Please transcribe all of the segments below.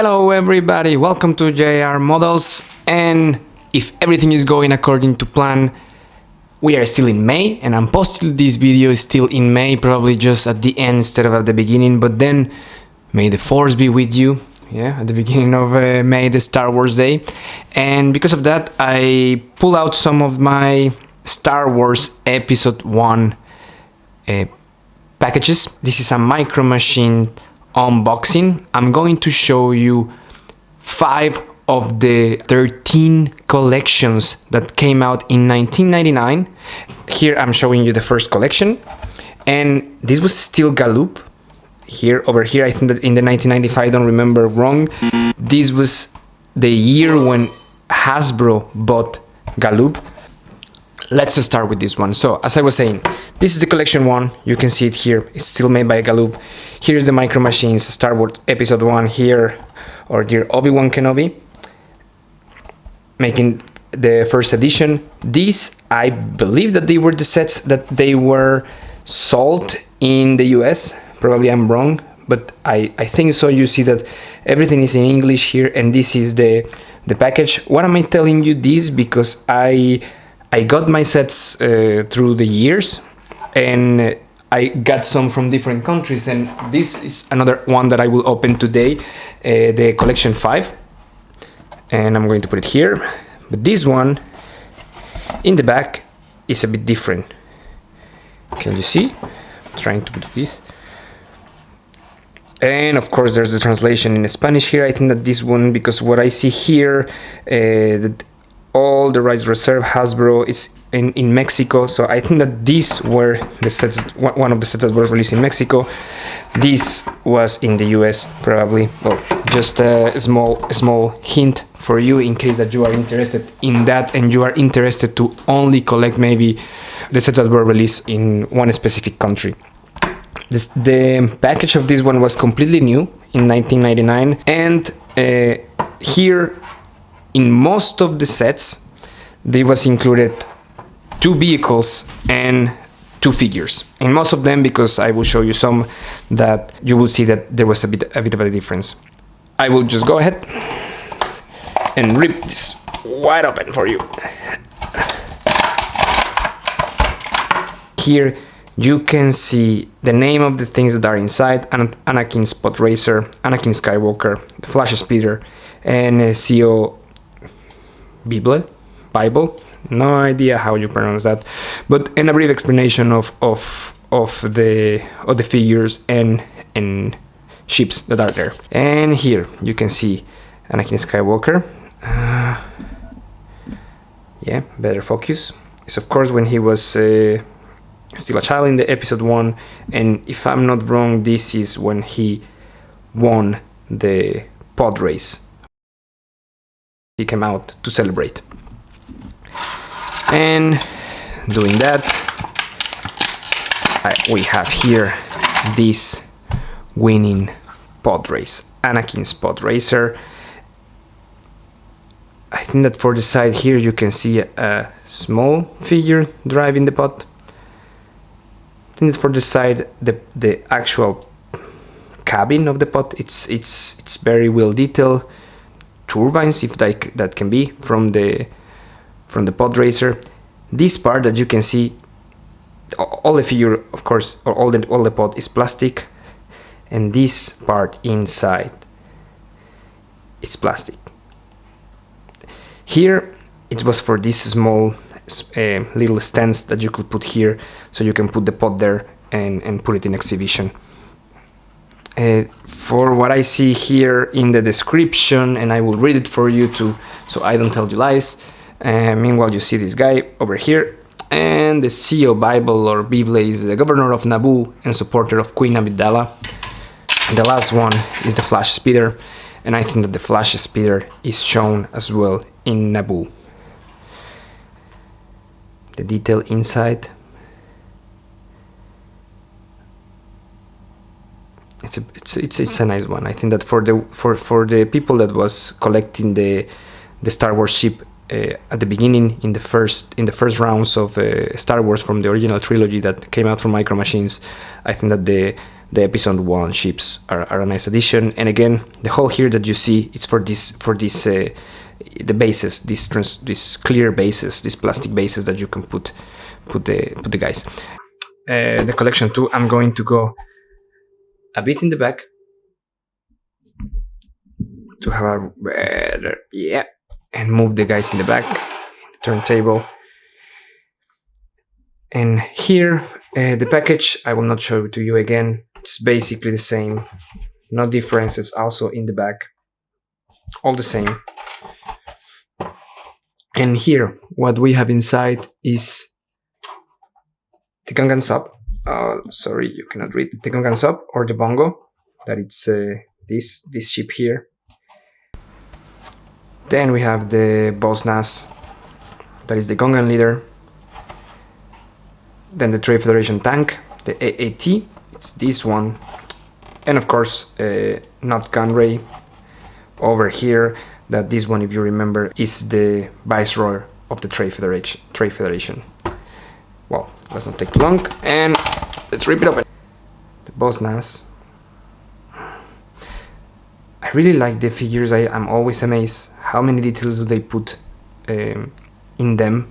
Hello everybody, welcome to JR Models, and if everything is going according to plan, we are still in May, and I'm posting this video still in May, probably just at the end instead of at the beginning, but then may the force be with you, at the beginning of May, the Star Wars Day, and because of that I pull out some of my Star Wars Episode 1 packages. This is a Micro Machine unboxing. I'm going to show you 5 of the 13 collections that came out in 1999. Here I'm showing you the first collection, and this was still Galoob. Over here, I think that in the 1995, I don't remember wrong, this was the year when Hasbro bought Galoob. Let's start with this one. So, as I was saying, this is the collection 1. You can see it here. It's still made by Galoob. Here's the Micro Machines, Star Wars Episode 1 here, or Dear Obi-Wan Kenobi, making the first edition. These, I believe that they were the sets that they were sold in the US. Probably I'm wrong, but I think so. You see that everything is in English here, and this is the package. What am I telling you this? Because I got my sets through the years, and I got some from different countries, and this is another one that I will open today, the collection 5, and I'm going to put it here. But this one in the back is a bit different. Can you see? I'm trying to put this. And of course there's the translation in Spanish here. I think that this one, because what I see here, that all the rights reserved, Hasbro, is in Mexico, so I think that these were the sets, one of the sets that were released in Mexico. This was in the US, probably. Well, just a small hint for you in case that you are interested in that and you are interested to only collect maybe the sets that were released in one specific country. The package of this one was completely new in 1999, and here in most of the sets there was included 2 vehicles and 2 figures. In most of them, because I will show you some that you will see that there was a bit of a difference. I will just go ahead and rip this wide open for you. Here you can see the name of the things that are inside: Anakin Spot Racer, Anakin Skywalker, the Flash Speeder, and Sio Bibble. No idea how you pronounce that, but in a brief explanation of the figures and ships that are there. And here you can see Anakin Skywalker. Better focus. It's of course when he was still a child in the Episode 1, and if I'm not wrong, this is when he won the pod race. He came out to celebrate. And doing that, we have here this winning pod race, Anakin's pod racer. I think that for the side here you can see a small figure driving the pod. I think that for the side, the actual cabin of the pod, it's very well detailed. Turbines, if that can be, from the pod racer. This part that you can see, all the figure, of course, or all the pod is plastic, and this part inside, it's plastic. Here it was for this small little stands that you could put here, so you can put the pod there and put it in exhibition. For what I see here in the description, and I will read it for you too, so I don't tell you lies. Meanwhile, you see this guy over here, and the Sio Bibble is the governor of Naboo and supporter of Queen Amidala. And the last one is the Flash Speeder, and I think that the Flash Speeder is shown as well in Naboo. The detail inside. It's a nice one. I think that for the people that was collecting the Star Wars ship at the beginning, in the first rounds of Star Wars from the original trilogy that came out from Micro Machines, I think that the episode 1 ships are a nice addition. And again, the hole here that you see, it's for this the bases, these clear bases, these plastic bases that you can put the guys. The collection too, I'm going to go a bit in the back to have a better, yeah, and move the guys in the back, the turntable. And here, the package, I will not show it to you again. It's basically the same, no differences. Also in the back, all the same. And here, what we have inside is the Gungan sub. Sorry, you cannot read the Gungan sub, or the Bongo. That it's this ship here. Then we have the boss Nass. That is the Gungan leader. Then the Trade Federation tank, the AAT. It's this one. And of course, not Gunray. Over here, that this one, if you remember, is the Viceroy of the Trade Federation. Well, let's not take too long, and let's rip it open. The boss Nass. I really like the figures. I'm always amazed how many details do they put in them,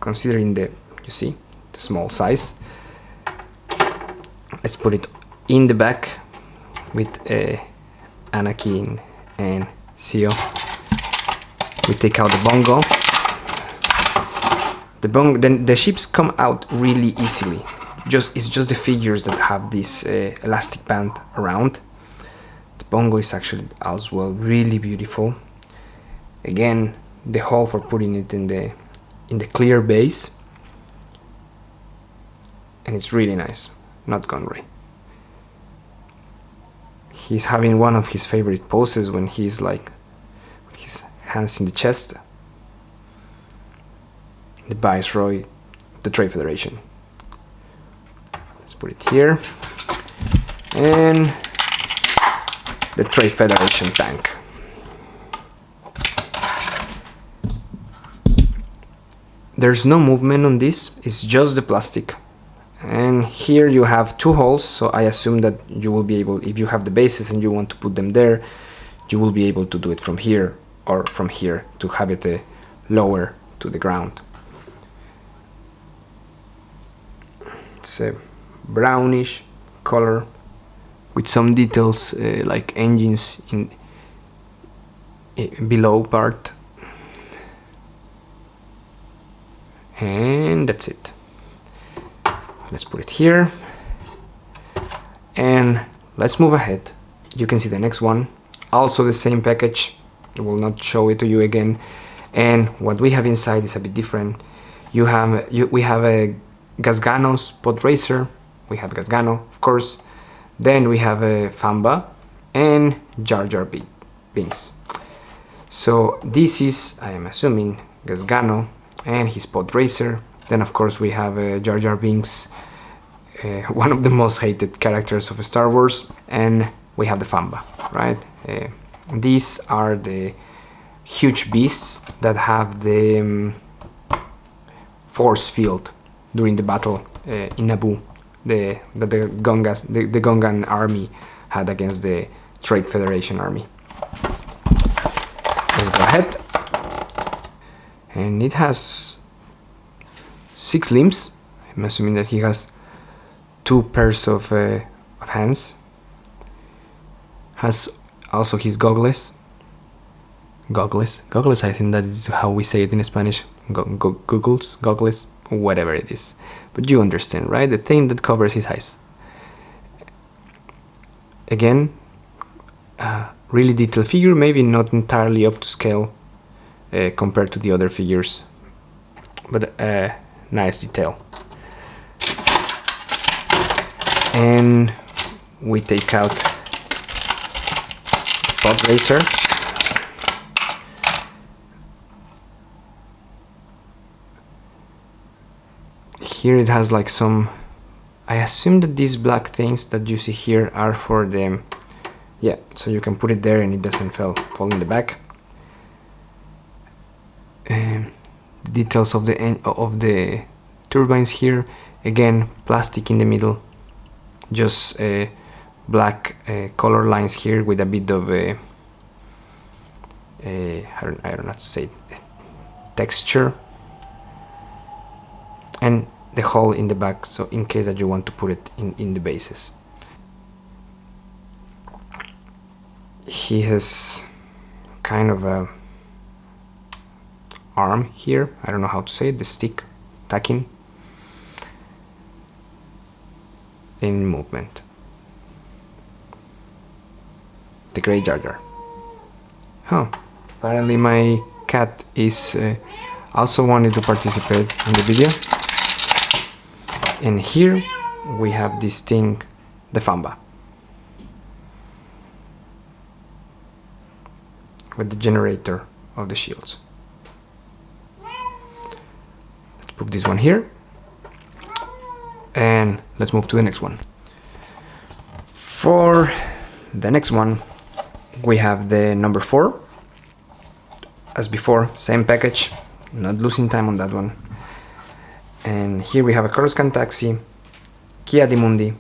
considering the, you see, the small size. Let's put it in the back with Anakin and Sio. We take out the Bongo. Then the ships come out really easily. It's just the figures that have this elastic band around. The Bongo is actually as well really beautiful. Again, the hole for putting it in the clear base, and it's really nice. Not Gunray. He's having one of his favorite poses when he's like with his hands in the chest. The Viceroy, the Trade Federation. Let's put it here. And the Trade Federation tank. There's no movement on this, it's just the plastic. And here you have 2 holes, so I assume that you will be able, if you have the bases and you want to put them there, you will be able to do it from here or from here to have it lower to the ground. It's a brownish color with some details like engines in below part, and that's it. Let's put it here and let's move ahead. You can see the next one, also the same package. I will not show it to you again, and what we have inside is a bit different. We have a Gasgano's pod racer. We have Gasgano, of course. Then we have a Fambaa and Jar Binks. So this is, I am assuming, Gasgano and his pod racer. Then of course we have Jar Binks, one of the most hated characters of Star Wars, and we have the Fambaa, right? These are the huge beasts that have the force field during the battle in Naboo, that the Gungan army had against the Trade Federation army. Let's go ahead. And it has 6 limbs. I'm assuming that he has 2 pairs of hands. Has also his goggles. Goggles, I think that is how we say it in Spanish. Goggles, whatever it is. But you understand, right? The thing that covers his eyes. Again, really detailed figure, maybe not entirely up to scale compared to the other figures, but nice detail. And we take out the pod racer. Here it has like some, I assume that these black things that you see here are for the, yeah, so you can put it there and it doesn't fall in the back. The details of the turbines here, again plastic in the middle, just black color lines here with a bit of a I don't know how to say it, texture, and the hole in the back, so in case that you want to put it in the bases. He has kind of a arm here, I don't know how to say it, the stick tacking in movement. The Grey Jar Jar. Huh, apparently my cat is also wanted to participate in the video. And here we have this thing, the Fambaa, with the generator of the shields. Let's put this one here, and let's move to the next one. For the next one, we have the number 4. As before, same package, not losing time on that one. And here we have a Coruscant taxi, Ki-Adi-Mundi,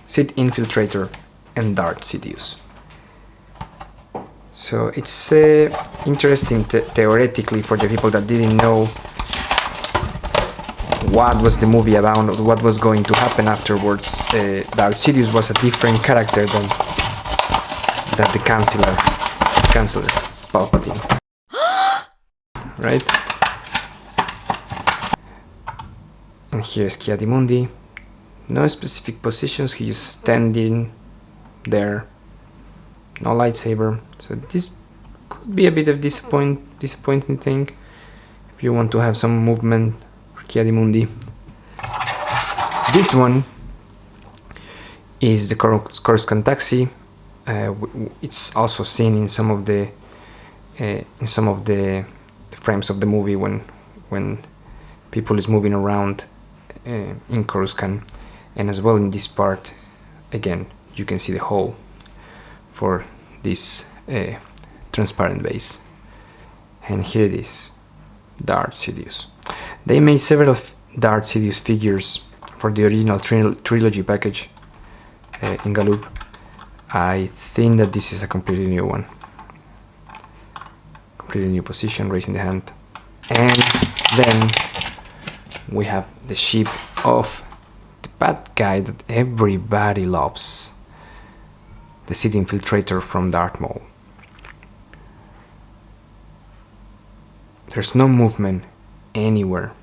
Sith Infiltrator, and Darth Sidious. So it's interesting theoretically for the people that didn't know what was the movie about, what was going to happen afterwards. Darth Sidious was a different character than the Chancellor Palpatine. Right? And here's Ki-Adi-Mundi. No specific positions, he just standing there. No lightsaber. So this could be a bit of disappointing thing if you want to have some movement for Ki-Adi-Mundi. This one is the Coruscant taxi. It's also seen in some of the frames of the movie when people is moving around in Coruscant, and as well in this part again you can see the hole for this transparent base. And here it is, Darth Sidious. They made several Darth Sidious figures for the original trilogy package in Galoob. I think that this is a completely new one. Completely new position, raising the hand. And then we have the ship of the bad guy that everybody loves, the Sith Infiltrator from Darth Maul. There's no movement anywhere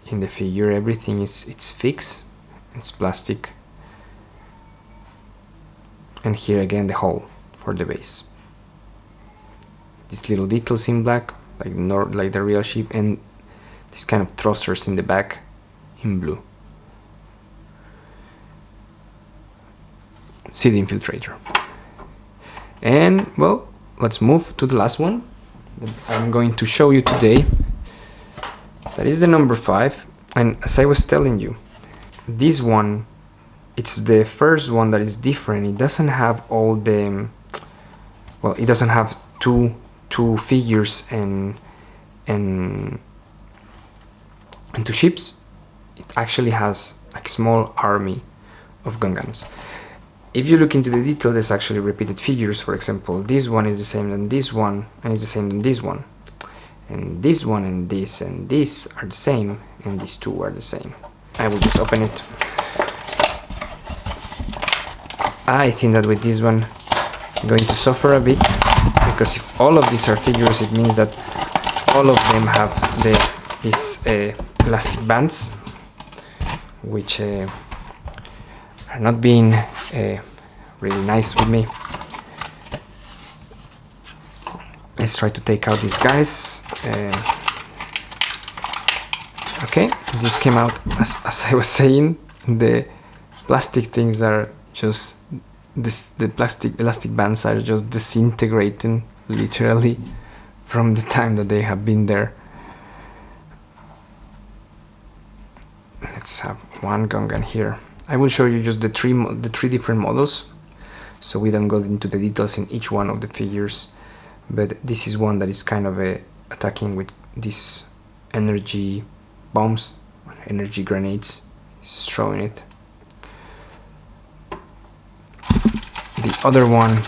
in the figure. Everything it's fixed. It's plastic. And here again the hole for the base. These little details in black, like the real ship, and these kind of thrusters in the back in blue. Sith Infiltrator. And well, let's move to the last one that I'm going to show you today. That is the number 5. And as I was telling you, this one, it's the first one that is different. It doesn't have all the, well, it doesn't have two figures and 2 ships. It actually has a small army of Gungans. If you look into the detail, there's actually repeated figures. For example, this one is the same than this one, and is the same than this one, and this one and this are the same, and these 2 are the same. I will just open it. I think that with this one I'm going to suffer a bit, because if all of these are figures, it means that all of them have these plastic bands, which are not being really nice with me. Let's try to take out these guys. Okay, this came out as I was saying. The plastic things are just the plastic elastic bands are just disintegrating literally from the time that they have been there. Let's have one Gungan here. I will show you just the three different models, so we don't go into the details in each one of the figures. But this is one that is kind of attacking with these energy bombs, energy grenades. He's throwing it. other one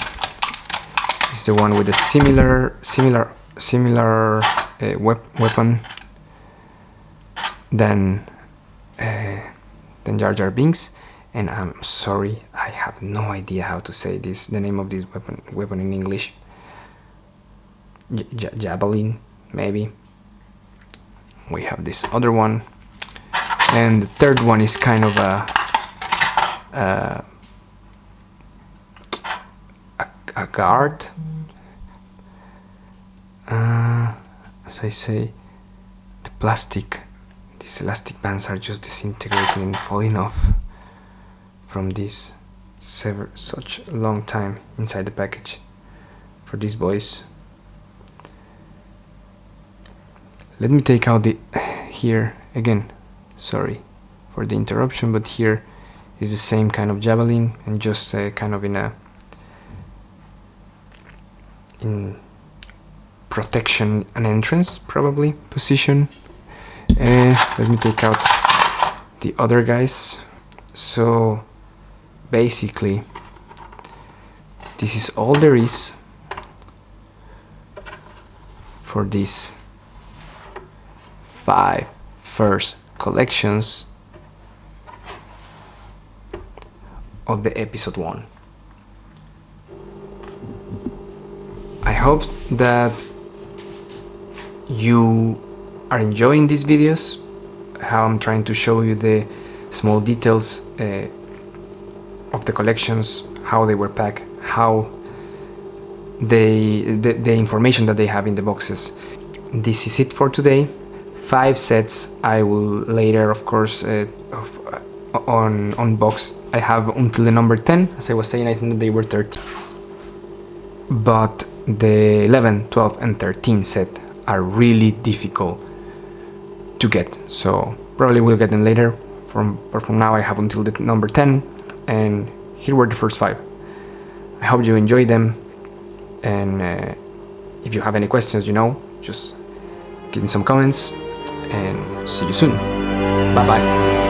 is the one with a similar weapon than Jar Binks. And I'm sorry, I have no idea how to say this, the name of this weapon in English. Javelin, maybe. We have this other one, and the third one is kind of a guard. As I say, these elastic bands are just disintegrating and falling off from this such a long time inside the package for these boys. Let me take out the here again, sorry for the interruption, but here is the same kind of javelin, and just kind of in protection and entrance probably position. Let me take out the other guys. So basically this is all there is for these 5 first collections of the episode 1. I hope that you are enjoying these videos, how I'm trying to show you the small details of the collections, how they were packed, how the information that they have in the boxes. This is it for today. 5 sets. I will later, of course, unbox. I have until the number 10. As I was saying, I think that they were 13. But the 11, 12, and 13 set are really difficult to get. So probably we'll get them later. But from now I have until the number 10. And here were the first 5. I hope you enjoyed them. And if you have any questions, just give me some comments. And see you soon. Bye bye.